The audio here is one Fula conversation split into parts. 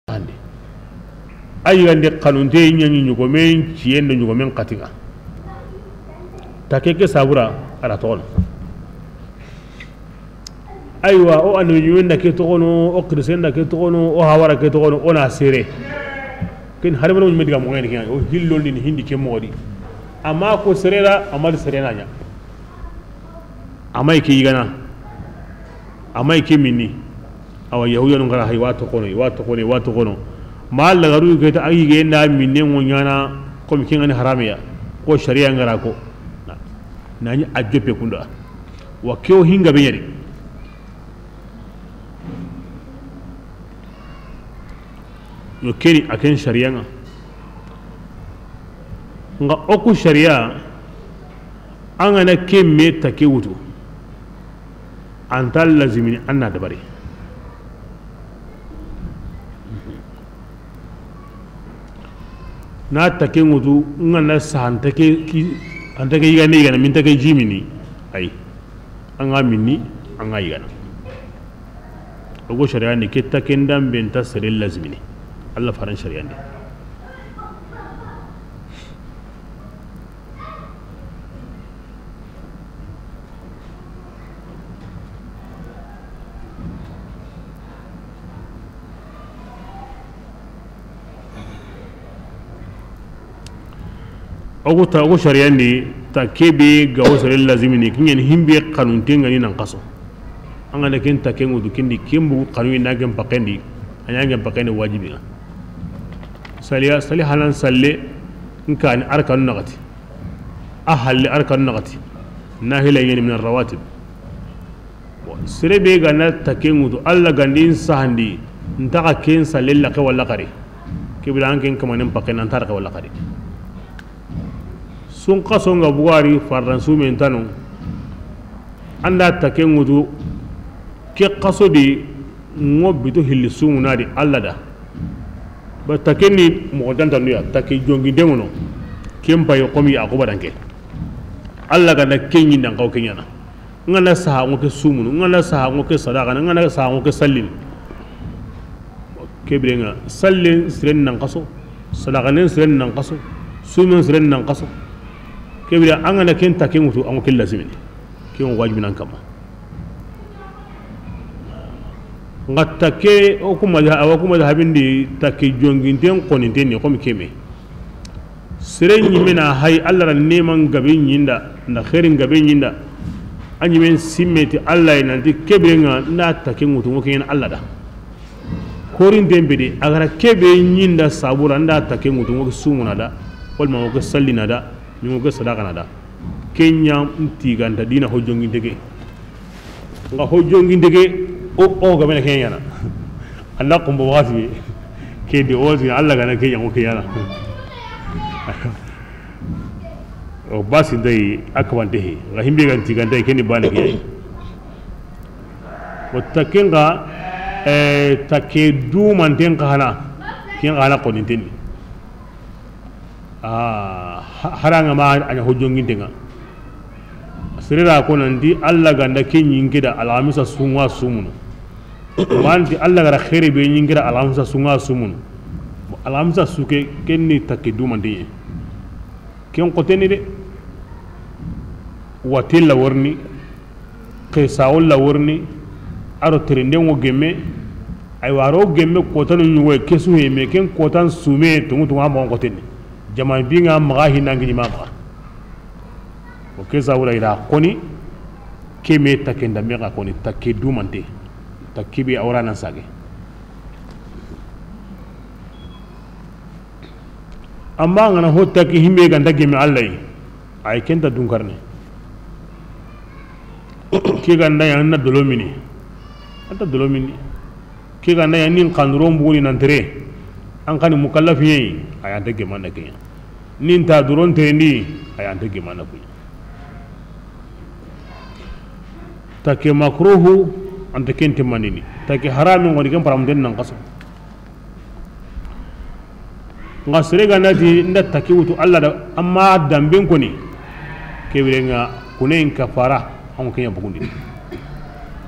ande ay gande kanunte nyanyi nyugo men ciyendo nyugo men katinga takeke sabura ara ton aywa o anu nyuenda ke tokono o krisenda ke tokono o hawara ke tokono ona sere ken harimo nyum diga mo ngene ken o hillo ni hindi ke modi amma ko serera amal serena nya amay ke yigana amay ke minni awa yahuya ngara hay wato kono mal la garu ke ta ayi ge na minne ngonyana ko mi ken haramiya ko sharia ngara ko nani ajope kunda wa kyo hinga be yari yo keni aken sharia nga oku sharia angana kemme take wutu antal lazimini anna dabari na take wutu ngana santake antake yigana min take jimini ay anga minni anga yigana ogo sharia ni ke take ndam ben tasril lazimini Allah faran sharia ni ogo sharia ni takebe gawo sharia lazimini kinyen himbe kanun tengani nan kaso anga ne ken take ngudu kindi kimbu kanun na gem pakendi anyangem pakendi wajibi sali halan salle nkan arkan nagati ahal arkan nagati nahila yani min arrawatib sirebe gana takengudu alla gandin sahandi ntaka ken salle la ka wala qari kibla anken kamanen paken antar ka wala qari sun qaso nga buwari farran sumen tanu anda takengudu ke qaso di ngobitu hilisumuna di alla da ba takeni mo danta nuya takki jongi demono kempa yo komi akuba danke alla ganda kenyi dan kaw kenyana ngana saha ngo ke sumunu ngana saha ngo ke sadaka ngana saha ngo ke sallin kebrenga sallin siren nan qaso sadaka nen siren nan qaso sumun siren nan qaso kebra angana ken takengutu ngo ke lazimini ken wajibi nan kama ngatta ke o kuma da habindi take jonginten koninten ne komi keme sirenyi mena hay Allah ran neman gaben yinda na khairin gaben yinda anyi men simmeti Allah ina di kebenga na take mutu mo ken Allah da korin dembede agara kebe yinda sabura nda take mutu mo sumuna da wal ma ko sallina da mi mo ko sadaka na da kenya mti ganda dina ho jongintege nga ho jongintege o ga mena kenyana Allah ko mbo wati ke de ozi Allah ga na kenya ko kenyana o basi dai akawante he ga himbe ga tiganda ke ni bana ke o takenga take du man den kana ken ala ko ninten haranga ma anya hojongin denga sirira ko nandi Allah ga nda kenyin gida alamisa sunwa sumunu wanti Allah gara khairi be nyingira alamsa sunga sumun alamsa suke kenni takidu mandi ken qoteni de watil la warni qisawul la warni aro trende ngo gemme ay waro gemme kotanu nyuwe kesu he me ken kotan sume tungu tunga mo qoteni jama binga magahi nangi ma ba o kesawula ila koni keme takenda mega koni takidu mandi takibi awrana sage amma ngana hotta ki himbe ganda gemi Allah ay kenta dunkarne ki ganda yanna dolomini anta dolomini ki ganda yanin kandurom buni nantere an kan mukallafi ay anta gemanda kenya nin ta duron tendi ay anta gemanda ku take makruhu anta kente manini take haramin ngodi kan paramden nan qaso ngasre ganati nda take wutu Allah da amma dambin ko ni kebirenga kunen kafara an kenya bugundi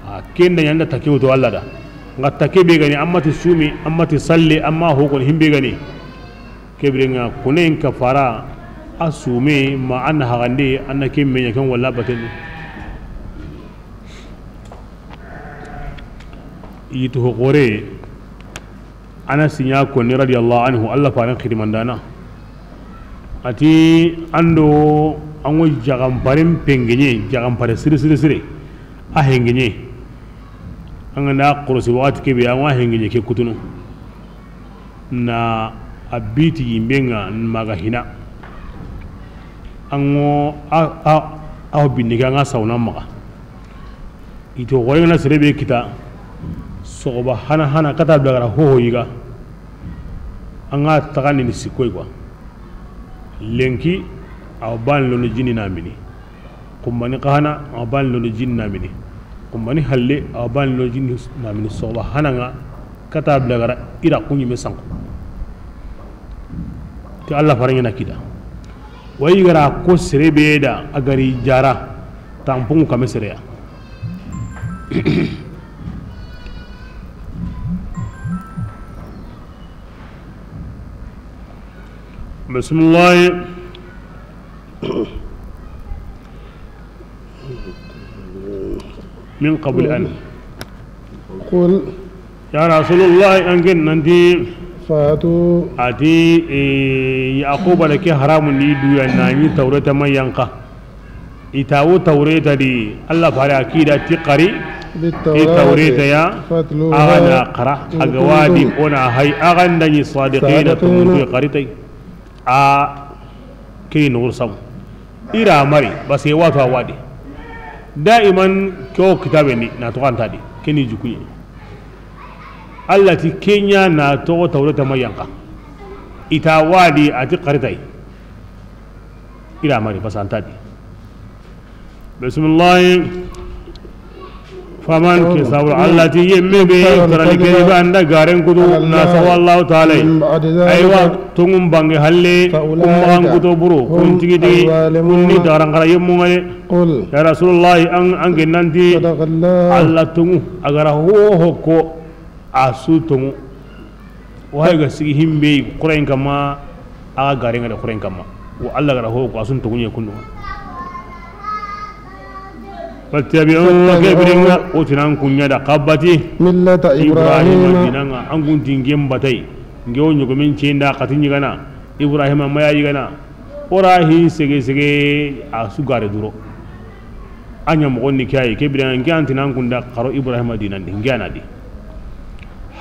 a kenda yanda take wutu Allah da ngatta kebe gani ammati sumi ammati salli amma hokon himbe gani kebrenga kunen kafara asume ma anna hagande anna kemme nyakan walla baten yitu hokore ana sinya ko ni radiyallahu anhu Allah fa ran khidmandana ati ando anwo jagam parim pengenye jagam pare sire a hengenye angana qursi wati kebe anwa hengenye ke kutunu na abiti yimbenga maga hina ango a binniga nga sauna maga ito gore na serebe kita soba hana kata blagara ho yiga anga tagani ni sikoy kwa lenki aw ban lo jini namini kumbani kahana aw ban lo jini namini kumbani halle aw ban lo jini namini soba hana nga kata blagara ira kunyi mesanko ti Allah faranya na kida wai gara ko serebe da agari jara tampung kame sereya bismillah min qabl an qul ya rasulullah angin nanti fatu ati yaquba da ke haramun ni duya na yi taurata mai yanka itawo taurata di Allah fara akida ti qari taurata ya agana qara agawadi ona hay aganda ni sadiqina tun qaritai a kai nur sam ira mari basai wato wadi daiman ko kitabe ni na to kanta di kini jukuyi allati kenya na to taurata mayanka ita wadi ati qaritai ila mari fasantadi bismillah faman ke sawu allati yembe tarani ke banda garen kudu na sawallahu ta'ala aywa tungum bange halle kumban kudo buru kuntigi de kunni darang kara yemmu ngale ya rasulullah an genanti allah tungu agara ho ko asu tongu wahay ga sigi himbe qurain kama aga garenga da qurain kama wa Allah gara ho ko asun tongu ne kunu fattabi'u kabringa utinan kunya da qabbati millata ibrahim dinanga angun tingem batai ngewo nyugo min cenda katinyi gana ibrahim ma yayi gana orahi sege asu gare duro anya mo gonni kai kabringa ngantinan kunda qaro ibrahim dinan ngana di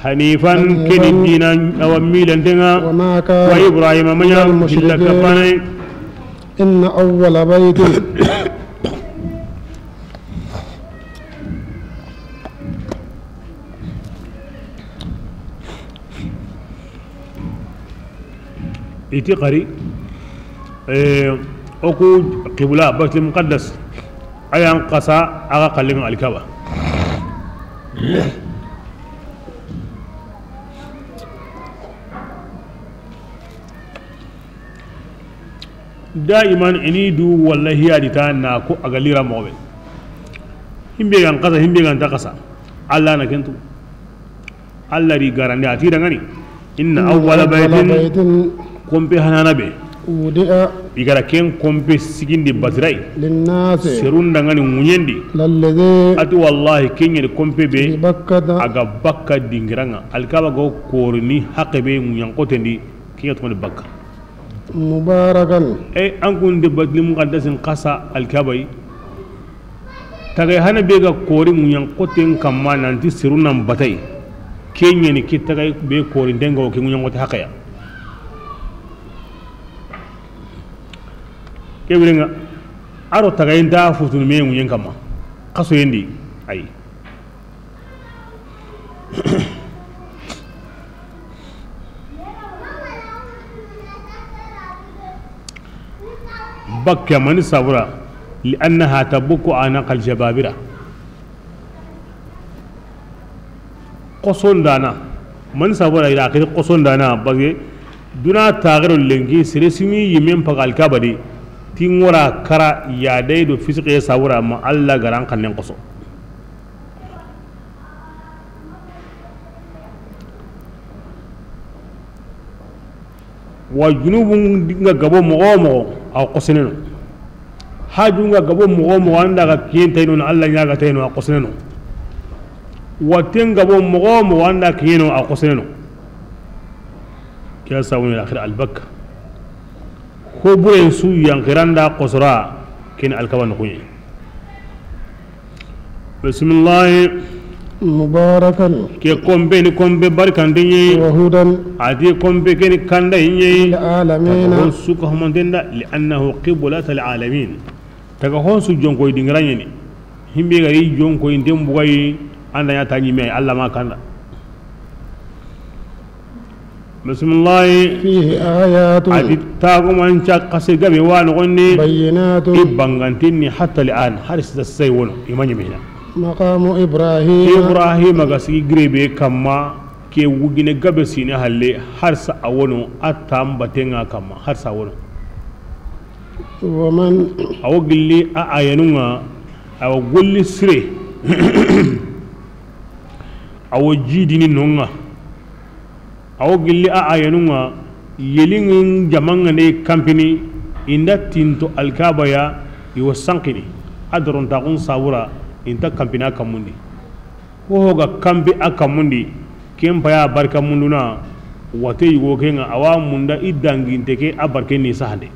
hanifan kini dinan awamilan denga wa ibrahim manya millaka panai inna awwala baytin iti qari oku qibla baitul muqaddas ayan qasa aga qalin alkaba daiman inidu wallahi adita na ko agalira mobe himbe gan qasa himbe gan takasa alla na kentu alla ri garande ati dangani inna awwala baytin kompe hanana be udia igara ken kompe sigindi batirai linnasi serunda ngani munyendi lalladhi ati wallahi kenye kompe be bakkada aga bakka dingiranga alkaba go korni haqebe munyankotendi kiya to bakka mubarakan an kun de badli muqaddasin qasa alkabai tagay hana be ga kori munyankoten kamma nanti serunan batai kenye ni kitagay be kori dengo ke munyankote haqaya kebrenga aro tagayinta futun me munyen kama kaso yendi ay bakka man sabra li'annaha tabuku anaq al-jababira qoson dana man sabra ila akhir qoson dana bage duna tagirul lengi siresimi yimen pagal kabadi tingora kara ya dai do fisike sabura ma Allah garan kannen qoso wa junubun nga gabo mo aw qoseneno haju nga gabo mo anda ga kiyenta ino Allah nya ga tayno a qoseneno wa ten gabo mo anda kiyeno a qoseneno kiya sawuni akhir albak ko buren su yankiranda qosra kin alkaban kunyi bismillah مباركا ke kombe ni kombe barkan dinye وهدى adi kombe ke ni kanda inye للعالمين hon su ko homandenda li annahu qiblat al alamin taga hon su jonko dingiranye ni himbe gari jonko indem bugay anda ya tanyi me Allah ma kanda bismillah فيه آيات adi tago man cha qase gabe wa no gonni بينات ibangantini hatta li an haris da sai wono imanye mehna مقام إبراهيم ibrahima ga sigi grebe kamma ke wugine gabe sine halle har sa awono atam batenga kamma har sa wono ومن awo gilli a ayanunga awo golli sire awo jidini nonga awo gilli a ayanunga yelingin jamanga ne kampini inda tinto alkabaya iwo sankini adron tagun sabura inta kampina kamundi ko ga kambi akamundi kempa ya barka munduna wate yugo kenga awa munda idangi inteke abarke ni sahande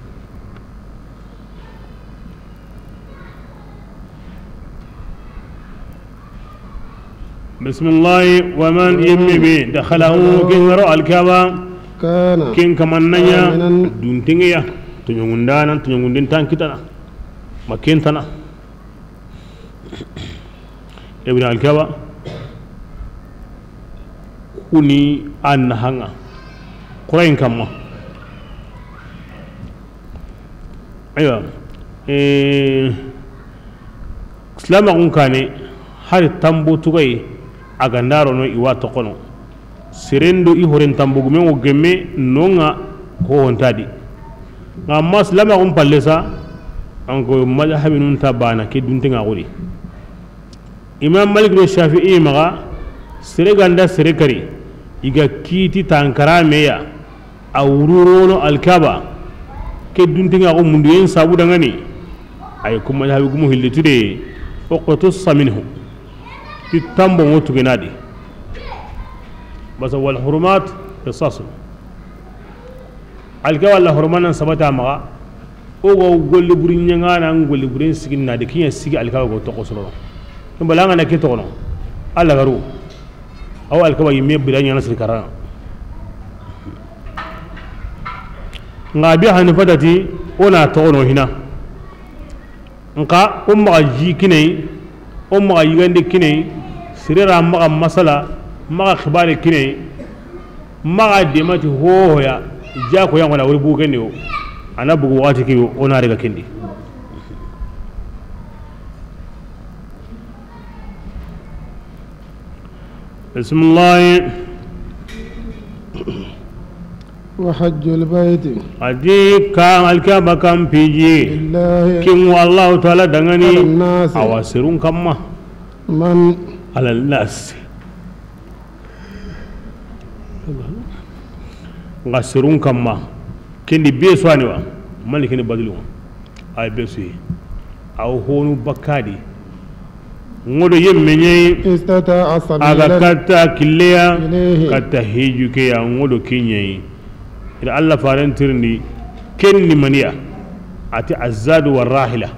bismillah wa man yimmi dakhalahu kinro alkaba كان kin kamannanya آمناً duntingiya tunyongundin tankitana makentana ibn al-kaba kuni an hanga qurain kamma aywa islama kun kane har tambo tugay aga ndaro no iwa to kono sirendo i horen tambo gumen o gemme nonga ko hontadi amma islama kun pallesa anko madhhabinun tabana ke duntinga gori imam malik do shafi'i maga sere ganda sere kari iga kiti tankara meya awrurono alkaba ke duntinga ko mundu yen sabu dangani ay kuma habi gumu hillitude oqtus minhu titambo ngotu genadi basa wal hurumat qisas alkaba la hurmanan sabata maga ogo golli burin nyanga ngolli burin sigin na de kinya sigi alkaba go to qosoro balanga na keto no alla garu aw alkaba yimme bidanya nasir karana ngabi hanifadati ona to no hina nka umma ji kinai umma yigande kinai sirira maga masala maga khibare kinai maga demati hoya ja ko yan wala wuri bugande o ana bugu wati ki ona daga kindi بسم الله وحج البيت أدي كام الكعبة كام بيجي لله كم والله تعالى دعني على الناس أواسرون كم من على الناس غسرون كم كندي بيسواني وا مالك كندي بدلون أي بيسوي أو هونو بكادي ngodo yemmenye استطاع aga سبيلا katta killeya إليه katta hejuke ya ngodo kinye ida Allah farantirni kenni maniya ati azadu warahila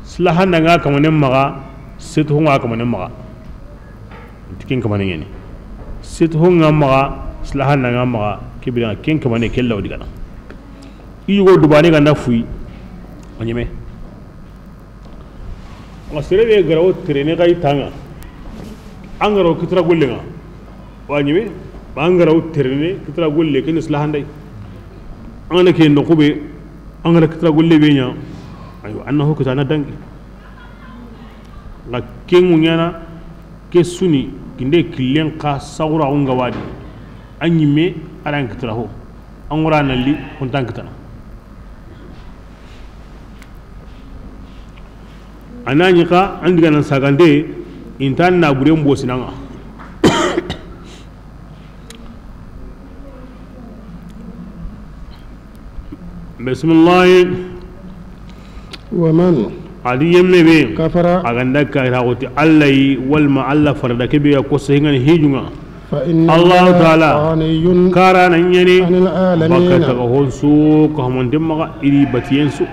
slahanna nga kamanen maga situ nga kamanen maga tikin kamanen yani situ nga maga slahanna nga maga kibira ken kamanen kella odi kana igo dubani ga nafui anyeme masere garawo trene kai tanga angaro kitra gollenga wanyime bangarawo trene kitra golle ken islahandai angana ke no kube angara kitra golle be nya ayo annahu kutana dangi la kengu nyana ke suni kinde killen ka sawra unga wadi anyime aran kitra ho angura nalli kuntan kitana anani ka andiga nan sagande intan na bure mbo sinanga bismillah ومن adi yemme be كفر aganda ka rawti allahi wal ma alla farda ke be ko sehingan hijunga فإن الله تعالى غني karana nyani عن العالمين bakata ko honsu ko hamonde maga iri batiyensu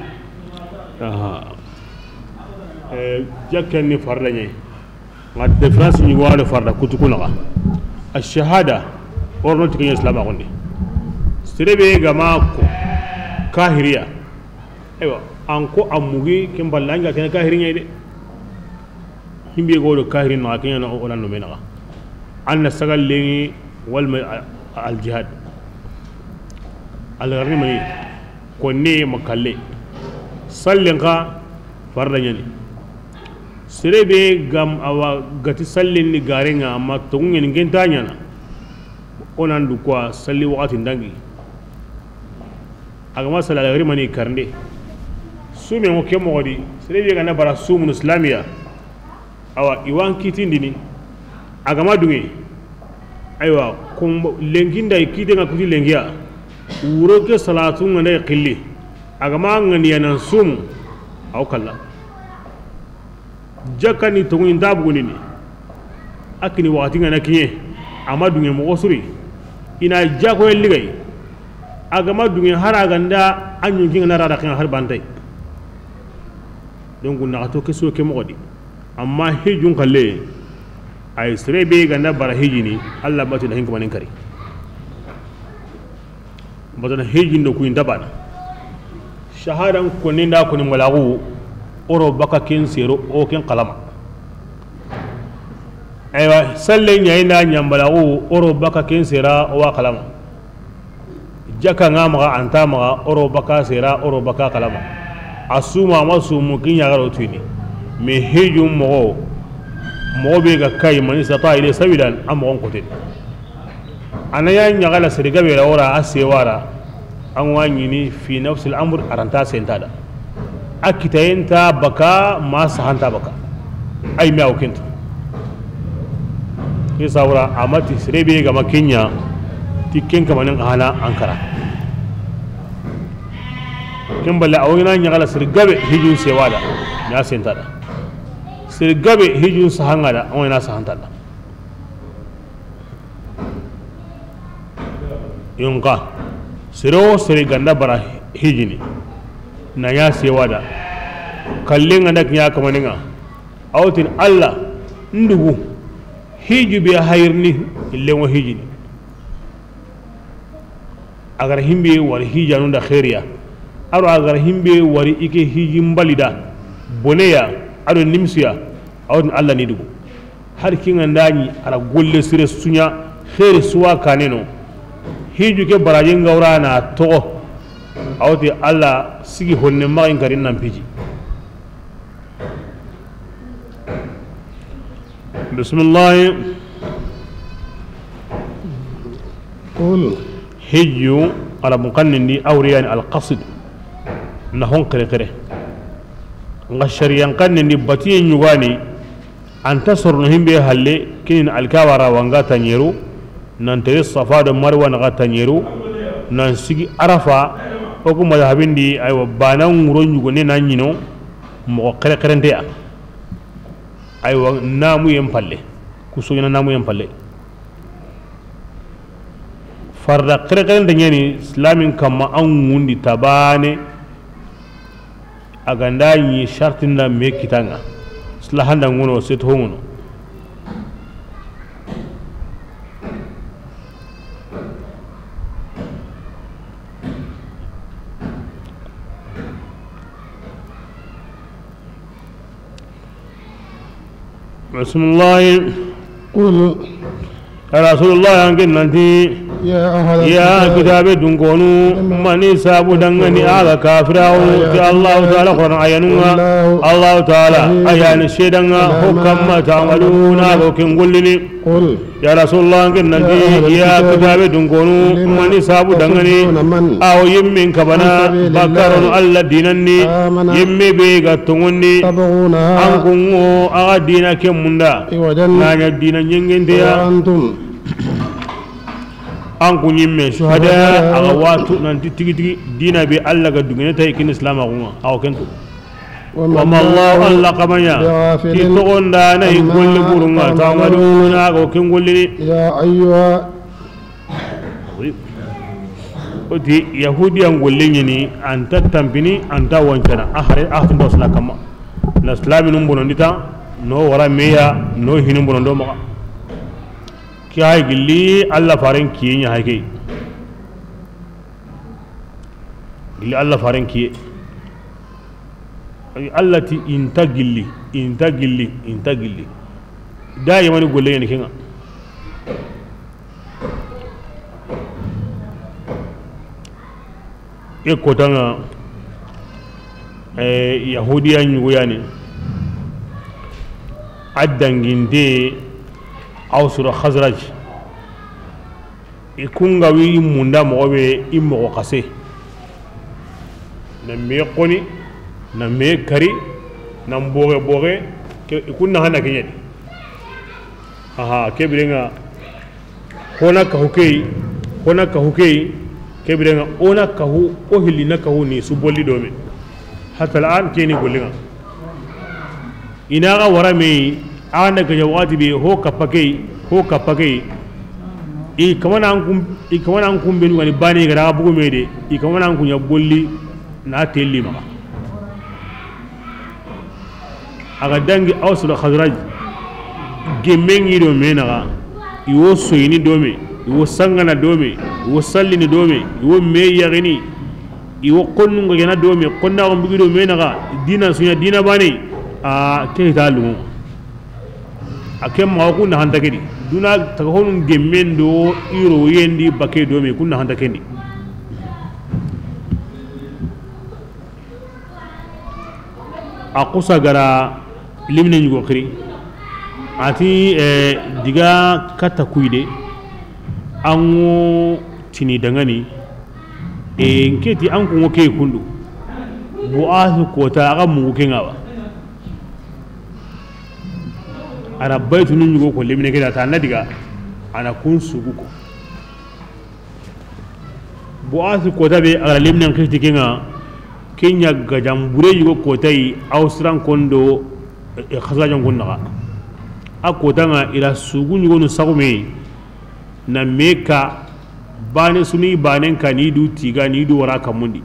aha jakkan ni farda nyai ma difference ni wala farda kutukuna ash-shahada orno tikin islam agonde sirebe gama ko kahiriya aywa anko amugi kimbalanga ken kahirinya de himbe godo kahirin na kenya na onan no mena anna sagal lengi wal al jihad al gharni ko ne makalle sallin ka farda nyani sirebe gam awa gati sallin ni garenga amma tungen ngenta nyana onan du kwa salli wakati ndangi agama sala al gharni karnde sume mo ke mogodi sirebe ga na bara sumun islamiya awa iwan kitindini agama dungi aywa kum lenginda ikide nga kuti lengia wuro ke salatu ngane qilli agama ngani yanan sum aw kala jakani to ngin dabu nini akini wakati ngana kiye ama dungi mo osuri ina jako ligay agama dungi haraganda anyu ngina rada kan har bantai donc na to ke so ke mogodi amma hijun kalle ay sirebe ganda bara hijini Allah batu da hinka manin kare bazana hijin do ku indabana shahadan ko ninda ko ni malagu oro baka kin sero o kin qalama aywa sallen yayna nyambalagu oro baka kin sera o wa qalama jaka ngama anta ma oro baka sera oro baka qalama asuma masumu kin ya garo tuni me hijum mo be ga kai man sata ile sabilan amon kote anaya nyagala sirga be rawara asewara an wani ni fi nafsi al-amr aranta sentada akitayenta baka ma sahanta baka ai me awkinta ke sawra amati sirebe ga makinya tikken kamanin hana ankara kin balle awina nyagala sirga be hijun sewada ya sentada sirgabe hijun sahanga da wani na sahanta da yunka siro siri ganda bara hijini na ya sewa da kallin da ya kama ninga autin Allah ndugu hiju bi hayirni ille wa hijini agar himbe war hijanu da khairiya aro agar himbe wari ike hijin balida boneya ado nimsiya awon Allah ni dugu har kin andani ara golle sire sunya khair suwa kaneno hiju ke barajin gaura na to awti Allah sigi honne ma in karin nan piji bismillah قل hiju ala muqannin di awriyan al qasid na hon kare kare nga shariyan kan ni batiye nyugani anta sorno himbe halle kinin alkawara wanga tanyeru nan tere safa da marwa na tanyeru nan sigi arafa o ko madhabindi ay banan nguro nyugone nan nyino mo kare karende ya ay wa namu yem palle kuso yana namu yem palle farda kare karende nyani islamin kama an wundi tabane aganda yi shartin da me kitanga slahan da ngono set hongono bismillah قل rasulullah angin nanti يا kitabe dungonu mani sabu dangani ala kafirawo ti Allah ta'ala qur'an ayanunga Allah ta'ala ayani shedanga hukamma ta'maluna bokin gullini قل ya rasulullah angin nanti ya kitabe dungonu mani sabu dangani aw yimmin kabana bakarun alla dinanni yimme be gatungonni تبغونها an kungo aga dina kemunda عوجا nanya dina nyengende ya وأنتم an ku nyimme shuhada aga watu nanti tigi tigi dina be alla ga dugene tay kin islam agunga aw kento wa ma allah alla qamanya ti togonda na golle burunga tamaluna go ken golle يا أيها oti yahudi an golle ni anta tampini anta wancana ahare ahtu dos la kama na islaminum bonondita no wara meya no hinum bonondo ma ki hay gilli alla faren kinya hay kay gilli alla faren kiye allati inta gilli da yamani golle ni kinga e kotanga yahudiya nyuguyani addanginde awsura khazraj ikunga wi munda mobe immo qase na me qoni na me kari na boge ikunna hana kenyadi aha kebirenga hona ka hukei kebirenga ona kahu ohili na kahu ni subolli dome hatta al'an keni golinga inaga warame anda ka jawati be ho kapake i kamana an kum benu wani bani ga bugu mede i kamana an kunya bolli na telli ma aga dangi awsul khazraj gemengi do menaga iwo soyini dome iwo sangana dome iwo sallini dome iwo me yagini iwo konnu ngena dome konna ko bigido menaga dina sunya dina bani a ke talu akem ma ko na handa kedi duna ta honun gemendo iro yendi bake dome kunna handa kendi akusa gara limne nyugo khiri ati diga kata kuide ango tini dangani nketi an ko ke kundu bu'ahu kota aga mu kengawa ana baitu nun yugo ko lemine keda ta nadiga ana kun suguko bu'ahu kota be aga lemine nketi kenga kenya gajambure yugo kota yi ausran kondo khazajan kunnaga akota nga ila sugu yugo no sagume na meka bane suni banen ka ni du tiga ni du wara kamundi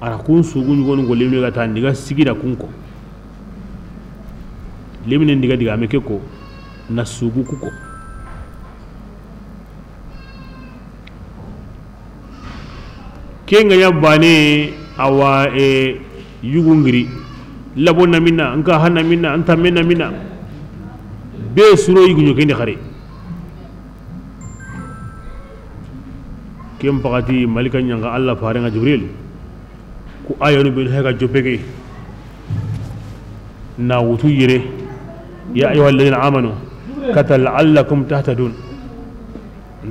ana kun sugu yugo no lemine ga ta ndiga sigida kunko lemine diga meke ko na sugu kuko kenga ya bane awa yugungiri labonna minna anka hanna minna anta minna be suro yugunyo kende khare kem pakati malika nyanga Allah farenga jibril ku ayonu bin hega jopege na wutu yire ya ayyuha alladhina amanu katal'allakum tahtadun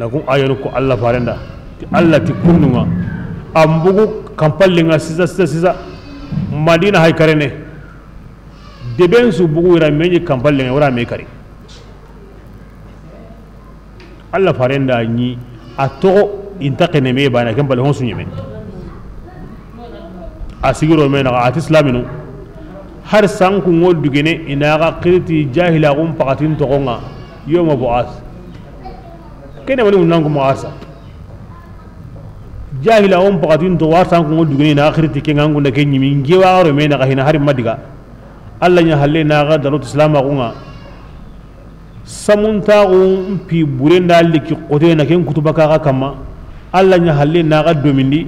nakum ayonu ko Allah farenda Allah ti kunnuma ambugu kampallinga sisa madina hay karene deben su bugu ira menyi kampallinga wara me kare Allah farenda ni ato intaqene me bana kambal hon sunyeme asigiro me na at islaminu har sanku ngol dugene ina ga qirti jahila gum pakatin to gonga yoma buas kene woni unangu muasa jahila on pakatin to war sanku ngol dugene ina qirti ke ngangu na kenyi min gewa ro me na ga hina har madiga alla nya halle na ga darut islam gonga samunta on pi burenda liki qote na ken kutubaka ga kama alla nya halle na ga domindi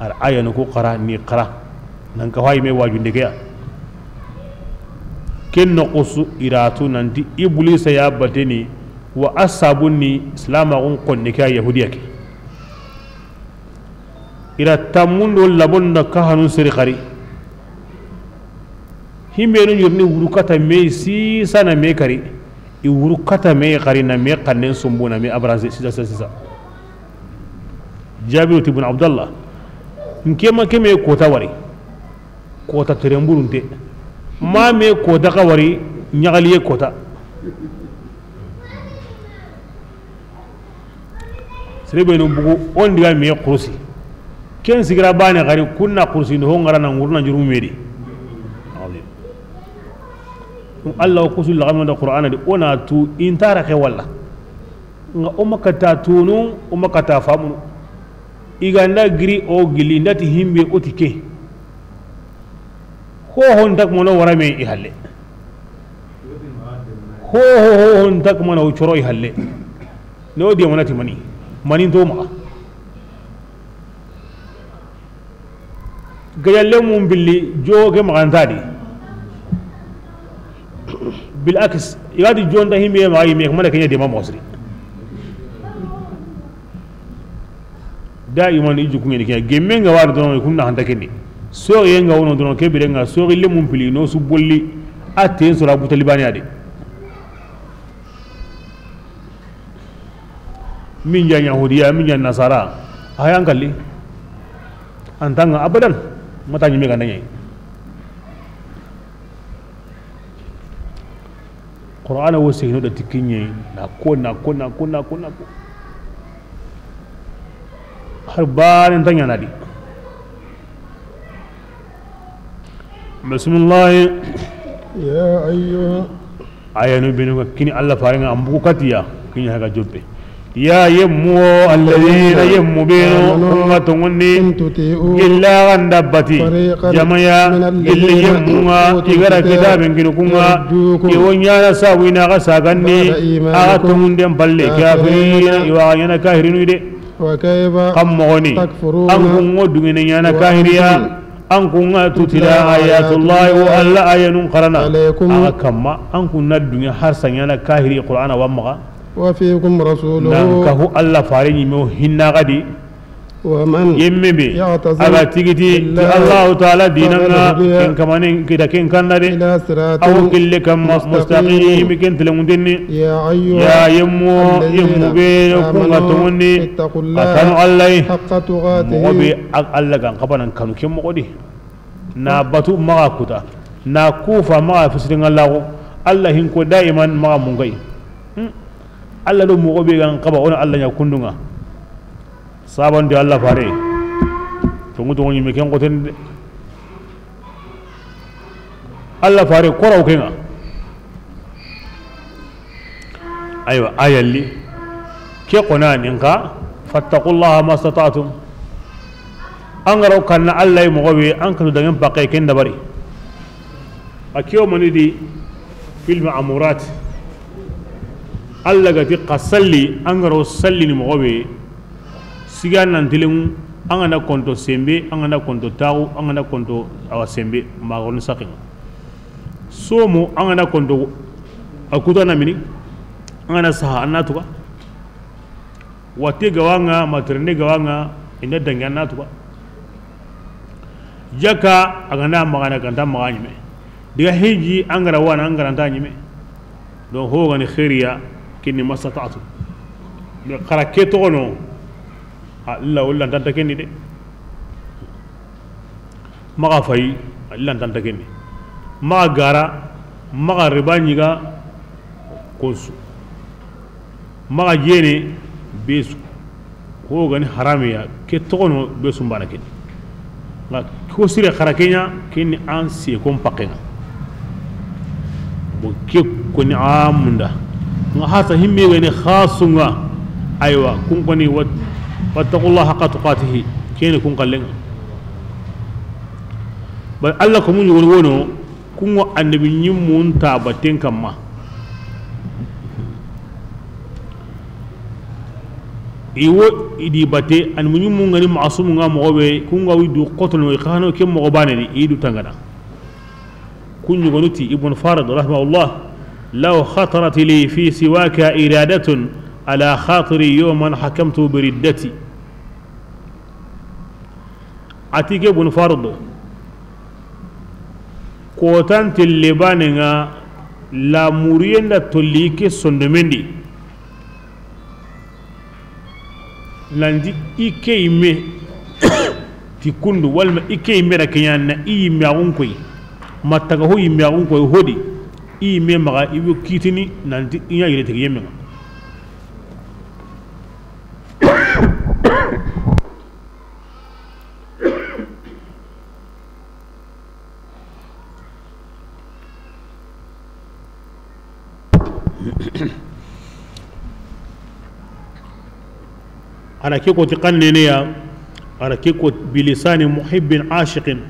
al ayanu ko qara ni qara nan ka way me wajunde ke ken no qusu iratu nanti iblis ya bateni wa asabuni islam on konne ka yahudiya ke ira tamundo labon na ka hanun siri khari himbe no yurni wurukata me si sana me kari i wurukata me khari na me qannen sumbuna me abraze sisa jabir ibn abdullah nkema keme kota wari kota teremburunte ma me kota ka wari nyagaliye kota sere be no bugu on diga me kursi ken sigira bane gari kunna kursi no ngara na ngurna juru medi Allah ko sul lagam da qur'ana di ona tu intara ke walla nga o makata tunu o makata famu iganda giri o gili ndati himbe otike ho hon tak mono warame i halle ho hon tak mono o choro i halle no di monati mani to ma gayalle mum billi joge magantadi بالعكس يادي جون ده هيمي ما يمي كمان كنيا ديما مصري دائما يجوا كوني كنيا جيمين غوار دون يكون نحن تكني سوغ ينغا ونو دون كبيرنغا سوغ اللي ممبلي نو سبولي أتين سورة أبو تليباني هذه من جان يهودية من جان نصارى هاي أنكلي أنتanga أبدا ما تاني ميغا نيجي القرآن هو سينو ده تكيني نكون هربان انتنيا نادي بسم الله يا أيها آية نبينو كيني الله فارغا أمبو كاتيا كيني هكا جوبي يا يمو الذين يمو بينو أمة مني إلا غندبتي جمعيا إلا يموها إغرى كتاب كنكوها يونيانا ساوينا غساقني آتمون دم بالي كافرين يواغينا كاهرين ويدي وكيف قمغني تكفرون أنكم ودغنيانا كاهريا أنكم تتلا آيات الله وألا آيان قرنا أكما أنكم ندغنيا حرسا كاهري قرآن ومغا وفيكم رسوله نانكه الله فارني مو هنا غدي ومن يمبي على تيجي الله تعالى ديننا إن كمان كده كن كان إلى صراط أو كل كم مستقيم كن تلمودني يا يمو بينكم غتوني أكانوا الله حق تقاته وبي الله كان قبنا كانوا كم قدي نبتو ما كوتا نكوفا ما فسرنا الله هنكو دائما ما مونغي Allah do mo be gan qaba on Allah nya kundunga sabon de Allah fare to nguto ngoni me ken goten Allah fare koraw kenga aywa ayalli ke qonani nka fattaqullaha mastata'tum angaro kanna Allah mo be an kanu dangan baqay ken dabari akiyo manidi fil ma'murat Allah gati qasalli angaro salli ni mogobe sigan nan tilemu angana konto sembe angana konto tawu angana konto awa sembe magon sakin somo angana konto akuta na mini angana saha annatuka wate gawanga materne gawanga inda dangi annatuka jaka angana magana kanta maganyime diga hiji angara wana angara tanyime don ho gani khairiya kini masata'tu be kharake to no alla wala tanta kenni de maga fay alla tanta kenni maga gara maga ribani ga konsu maga jene besu ko gani haramiya ke to no besu mbana kenni nga ko sire kharakenya kenni an se ko mpakenga bo ke ko ni amunda hasa himbe wene khasunga aywa kun koni wattaqullaha haqqa tuqatihi kene kun kallen bal Allah ko mun wono kun wa annabi nyimmun tabaten kamma iwo idi bate an mun nyimmun ngani ma'sum nga mo be kun wa widu qotol no khano kem mo bane ni idu tangana kun yugonuti ibn farad rahimahullah لو خطرت لي في سواك إرادة على خاطري يوما حكمت بردتي أتيك بن فرض كوتان تلباننا لا مريند تليك سندمندي لندي إكي مي تكندو والما إكي مي ركيان إي ميعونكوي ما تغهو ميعونكوي هودي i me maga ibu kitini nanti inya yele tege yemenga ana ke ko tiqanne ne ya ana ke ko bilisani muhibbin ashiqin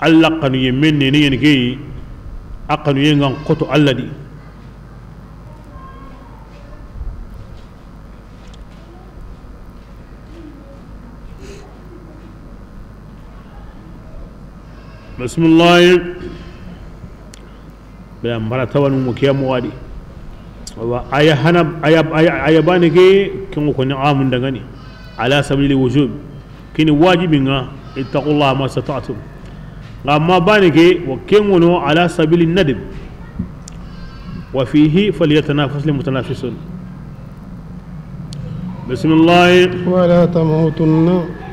alla qanu yemenne ne yen ge aqanu yengan qoto alla di bismillah bayan maratawan mu kiyamu wadi wa aya hana aya bani ke kin ko ni amun daga ni ala sabili wujub kini wajibin ga ittaqullaha ma sata'tum amma bani ke wa kin wono ala sabili nadib wa fihi falyatanafasul mutanafisun bismillah ولا تموتن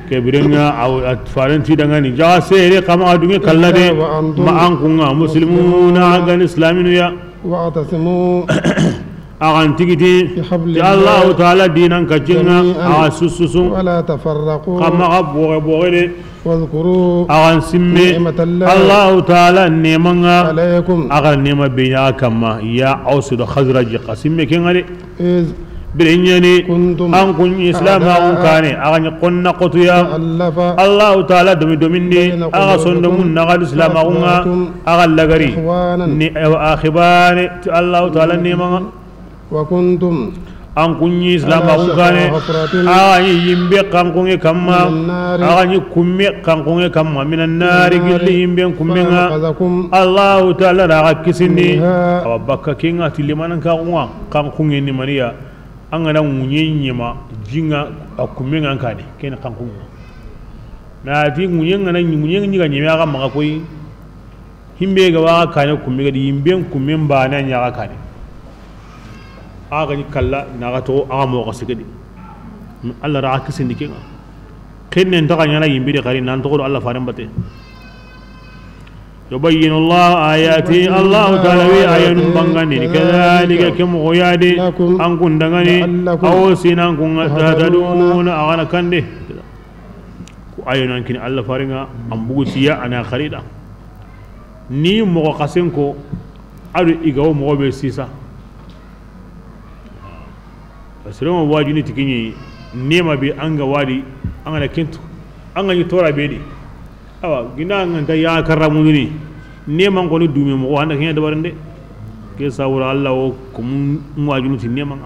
kebirenga aw atfarenti dangani jaga sere kama adunge kallade ma ankunga muslimuna agan islaminu ya واعتصموا agan tigiti ya Allah taala dinan kajinga asususu ولا تفرقوا kama abore bore واذكروا agan simme Allah taala nemanga عليكم agan nema biya kama ya ausudu khazraj qasimme kengade إذ birenyani كنتم an kun islam ha kane agan qonna qotuya ألف Allah taala domindi aga sondo mun nagal islam agunga aga lagari ni akhibane ti Allah taala nemanga وكنتم an kunyi islam agungane aga yimbe kankunge kamma aga ni kumme kankunge kamma minan nari gilli yimbe kummenga فأنقذكم Allah taala raga kisindi abakka kinga tilimanan kankunga kankunge ni maniya an gana munyenyema jinga akummenga kane ken kankunga na ti munyenga na munyenga nyime aga maka koy himbe ga wa kane kummega di yimbe kummen ba na nyaga kane aga ni kalla na ga to aga mo kasigedi Allah ra kisindi kenga kenne ndaka nyana yimbe de kari nan to ko Allah faran bate يبين الله آياته الله تعالى آيان بانغاني كذلك كم غيادي أنكم دغاني أو سينانكم تهتدون أغانا كندي آيان أنكين الله فارنغا أمبوغتيا أنا خريدا ni mogo kasenko adu igawo mogo be sisa asirama wajini tikinyi nema be anga wadi anga kintu anga ni tora bedi awa gina nganta ya karamu ni neman ko ni dumi mo wanda kenya dabarande ke sawura Allah o kum wajunu ti neman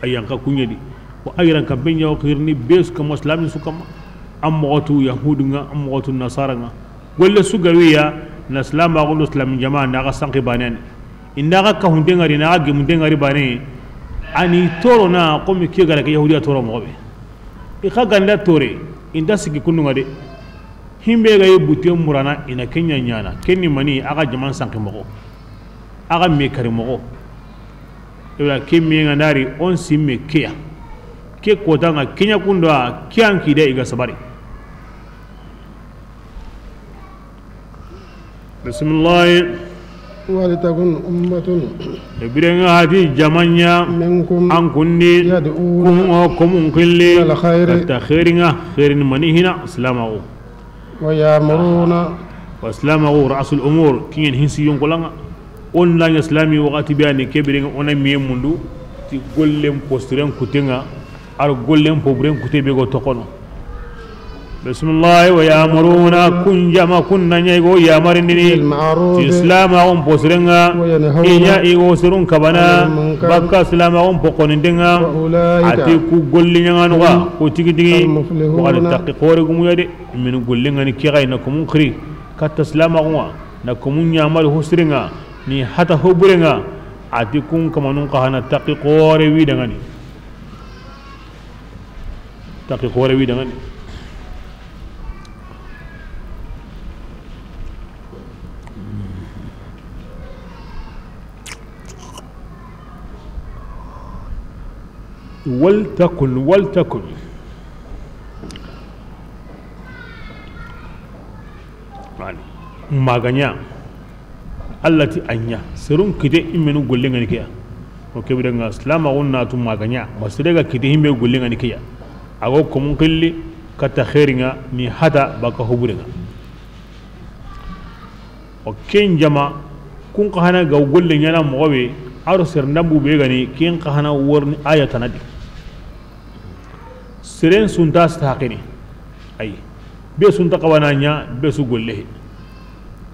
ayan ka kunyedi wa ayran ka benya o khirni bes ka muslimin su kam am motu yahudu nga am motu nasara nga golle su gawiya na islam ba ko islam jamaa na ka sanki banen inda ka hunde ngari na ga munde ngari bane ani toro na ko mi ke gara ka yahudiya toro mo be e ka ganda tore inda sigi kununga de himbe ga yebute murana ina kenya nyana kenni mani aga jaman sanki mo aga me kari mo ila kemme ngandari on simme kiya ke kota nga kenya kundwa kiyanki de iga sabari bismillah ولتكن أمة birenga hati jamanya منكم an kunni يدعون kumun kulli إلى الخير ta khairinga khairin manihina islamahu ويأمرون wa islamahu ra'sul umur kin hinsi yonkolanga on la islami wakati biani kebirenga ona miye mundu ti gollem posturen kutenga ar gollem pobren kutebe go tokono bismillah wa ya'muruna kun jama kunna nyego ya marindini بالمعروف islama on posturenga inya igo surun kabana bakka islama on pokonindenga ati وأولئك ku golli nyangano wa ko tigi tigi المفلحون. wa taqi qore gumu yade min gollinga ni kiray na kumun khri katta islama on na kumun nyamal husringa ni hata hoburenga ati kun kamanun qahana taqi qore wi dangani taqi qore wi dangani ولتكن يعني maganya allati anya sirun kide imenu gollenga ni kiya o kebidanga islama wonna tu maganya masirega kide himbe gollenga ni kiya ago ko mun qilli kata khairinga ni hada baka huburenga o ken jama kun ka hana ga gollenga na mobe aro ser ndambu be gani kin qahana worni ayatanadi siren sunta staqini ay be sunta qawananya be su golle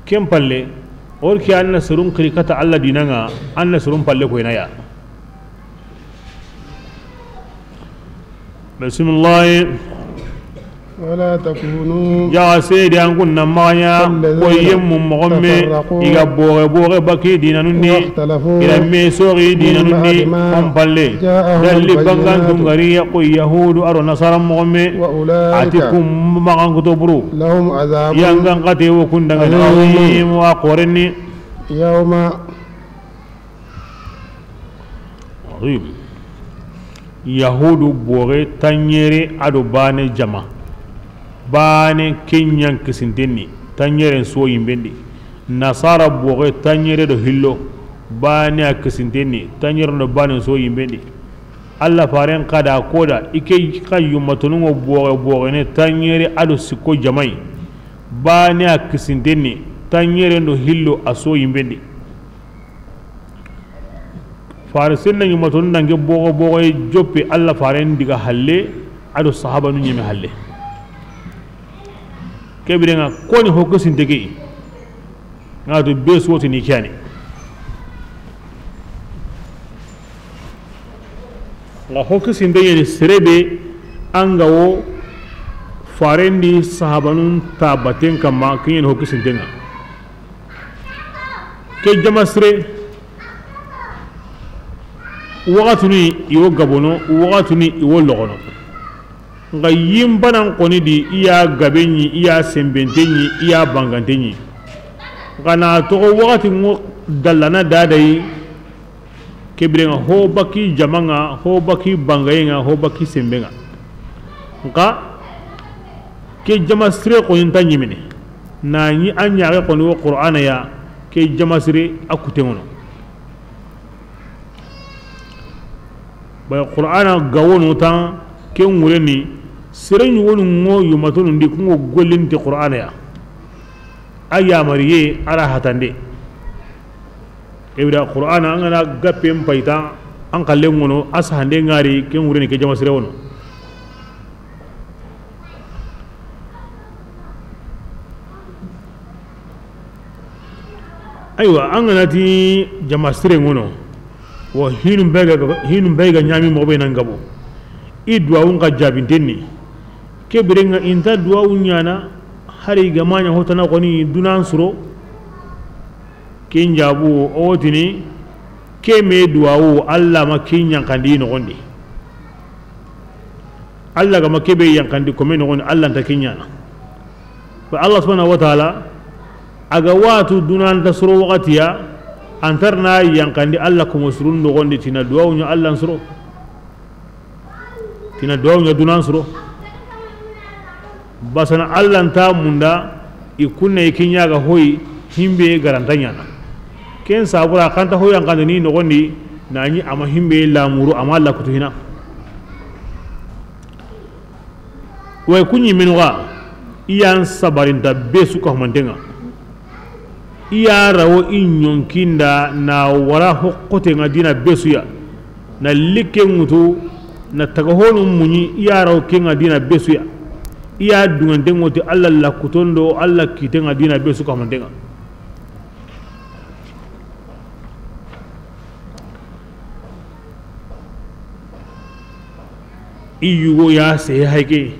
kem palle or ki anna surun qirikata alla dinanga anna surun palle ko inaya bismillah ولا تكونوا يا سيدي أن كنا معنا ويم مغمي إذا بوغ بكي دينا نني إذا ميسوغي دينا نني هم بالي دلي بانغان تنغري يقول يهود أرو نصارى مغمي أتكم مغان كتبرو لهم عذاب ينغان قتي وكنا عظيم وأقورني يوم عظيم يهود بوغ تنيري أدو باني جمع bane kenyan kisintenni tanyeren so yimbendi nasara boge tanyere do hillo bane kisintenni tanyere do bane so yimbendi alla faren kada koda ike kayyumatunu boge ne tanyere ado sikko jamai bane kisintenni tanyere do hillo aso yimbendi farisin nan yumatunu nange boge joppe alla faren diga halle ado sahaba nu nyime halle kebirenga koni hokko sintege ngado be soti ni kyani la hokko sintege ni serebe angawo farendi sahabanun tabaten kama kinyen hokko sintenga ke jamasre wakatuni iwo gabono wakatuni iwo logono nga yimbanan koni di iya gabenyi iya sembentenyi iya bangantenyi kana to wakati ngo dallana dadai kebrenga ho baki jamanga ho baki bangayenga ho baki sembenga nka ke jamasre ko yintanyi mine na ni anya ko ni qur'ana ya ke jamasre akutengono ba qur'ana gawono tan ke ngureni siren wonu ngo yumatonu ndi ko gollinti qur'ana ya aya mariye ara hatande ebida qur'ana ngana gappem payta an kallen wono ashande ngari ke ngureni ke jama sire wono aywa an ganati jama sire wono wa hinum bega nyami mo be nan gabo idwa unga jabintenni kebirenga inta duwa unyana hari gamanya hotana koni dunan suro kenjabu owotini keme duwawu alla ma kinyan kandi no gondi alla ga makebe yankandi ko men gondi alla ta kinyana fa Allah subhanahu wa ta'ala aga watu dunan ta suro waqtiya antarna yankandi alla ko musrun no gondi tina duwawu nya alla suro tina duwawu nya dunan suro basana Allah ta munda ikunna ikinya ga hoyi himbe garantanya na ken sabura kanta hoyan kan ni no gondi nani ama himbe lamuru ama Allah kutu hina way kunyi minwa iyan sabarinta besu ko mantenga iya rawo inyonkinda na wara hokkote ngadina besu ya na like mutu na tagahonu munyi iya rawo kenga dina besu ya iya dungante ngoti Allah la kutondo Allah kitenga dina besu ko mantenga iyugo ya se hayke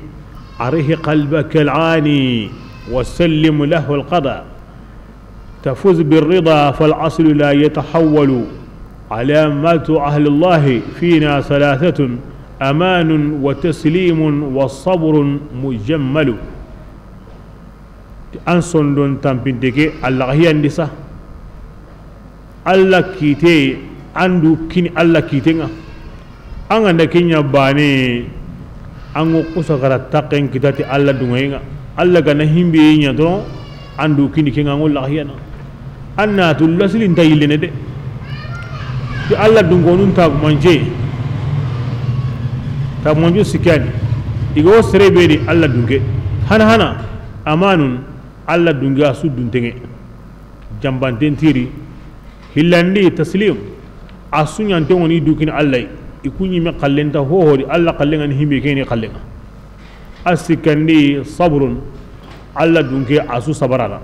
arihi qalbaka al'ani وسلم له القضاء تفوز بالرضا فالأصل لا يتحول علامات أهل الله فينا ثلاثة أمان وتسليم والصبر مجمل أنصن دون تنبنتك الله هي النساء الله كيتي عنده كين الله كيتنا أنا كينيا باني أنو قصة غرتاقين كتاتي الله دونينا الله كان هيمبي ينتظر عنده كين كينا الله هي أنا تلسل انتهي دي ti Allah dungonun ta manje sikani igo serebe di Allah dunge hana amanun Allah dunge asu duntenge jambanten tiri hillandi taslim asunyante woni dukini Allah ikunyi me qallenta ho di Allah qallenga ni himbe kene qallenga asikandi sabrun Allah dunke asu sabarala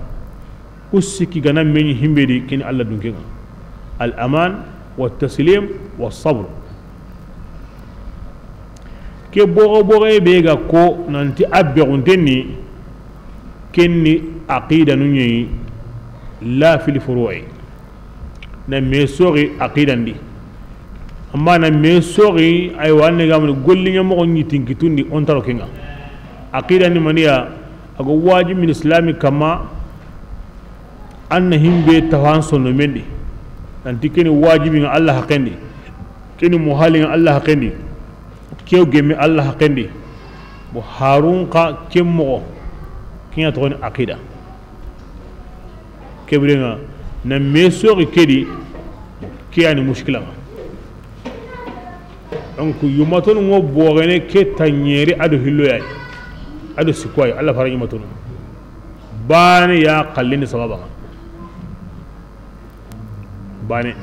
usiki gana men himbe di kini Allah dunke al aman wa taslim wa sabr ke bogo be ga ko nanti abbe untenni kenni aqida nunyi la fil furu'i na me sori aqidan di amma na me sori ay wanne gamul gollinya mo ngi tinkitundi on taro kenga aqida ni maniya ago wajib min islami kama anna himbe tawan sonno mendi nanti keni wajibi nga Allah haqqendi keni muhali nga Allah haqqendi kew gemi Allah haqqendi bo harun ka kemmo kinya to ni aqida kebrenga na me sori kedi kiyani mushkila donc yumaton ngo bogene ke tanyeri ado hilloya ado sikoy Allah fara yumaton bane ya qallini sababa bane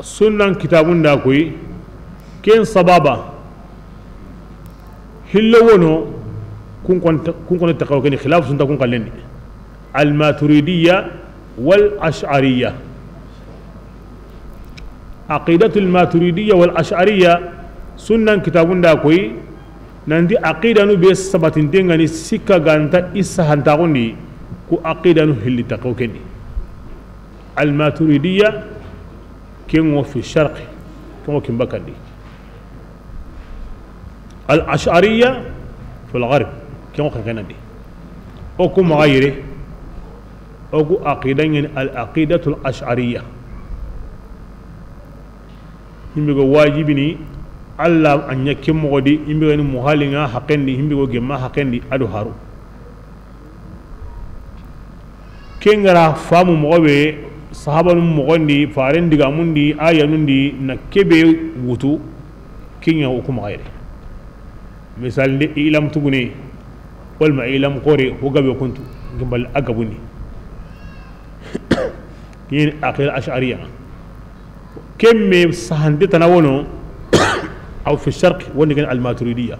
sunnan kitabun da koy ken sababa hillo wono kun kon taqaw ken khilaf sunta kun qallini al maturidiyya wal ash'ariyya aqidatu al maturidiyya wal ash'ariyya sunnan kitabun da koy nandi aqida nu be sabatin dengani sikka ganta isa hanta gondi ku aqida nu hilli taqaw ken al maturidiyya كم في الشرق كم بكندي الأشعرية في الغرب كم كندي أو كم غيره أو عقيدة العقيدة الأشعرية هم بيقول واجبني الله أن يكم غدي هم بيقول مهالنا حقندي هم بيقول جماعة حقندي أدو هارو كينغرا فامو مغوي sahaba num mogondi faren diga mundi aya nundi na kebe wutu kinya hukum ghairi misal de ilam tugune wal ma ilam qori ho gabe kuntu gimbal agabuni yin akhir ash'ariyya kemme sahande tanawono aw fi sharq woni kan al maturidiyya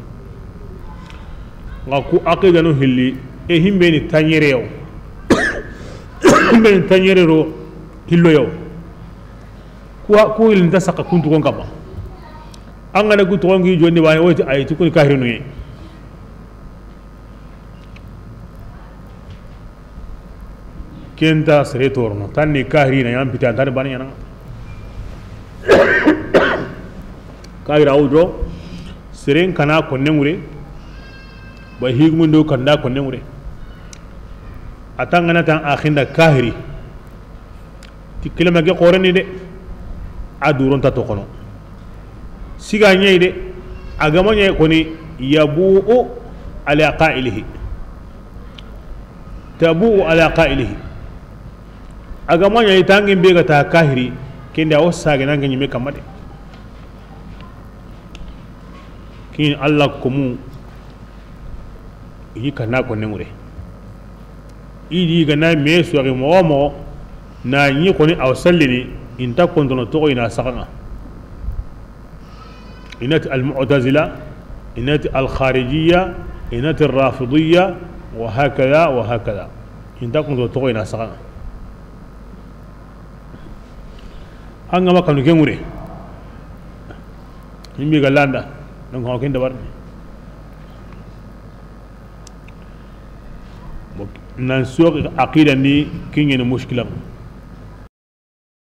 ngaku aqidanu hilli e himbe ni tanyere yow himbe ni tanyere ro hillo yow ko il nda saka kuntu ko ngaba angana gutu ko ngi jonni baye woti ayti ko kahirinu ye kenta sere torno tanni kahirina yam pitan tan ban yana kahira awdo seren kana ko nemure ba higmundo kanda ko nemure atangana tan akhinda kahiri kilima ke qorani de aduron ta to kono siga nyai de agama nyai koni yabu ala qa'ilihi tabu ala qa'ilihi agama nyai tangin be ga ta kahiri kenda wasaga nan ganyi me kamade kin Allah komu yi kana ko nemure idi ga na me so re mo na yi koni aw sallini inta kontono to ina sakanga inati al mu'tazila inati al kharijiyya inati al rafidiyya wa hakada inta kontono to ina sakanga anga makanu kengure yimbi galanda donc ko kende warni nan suq aqida ni kingene mushkilam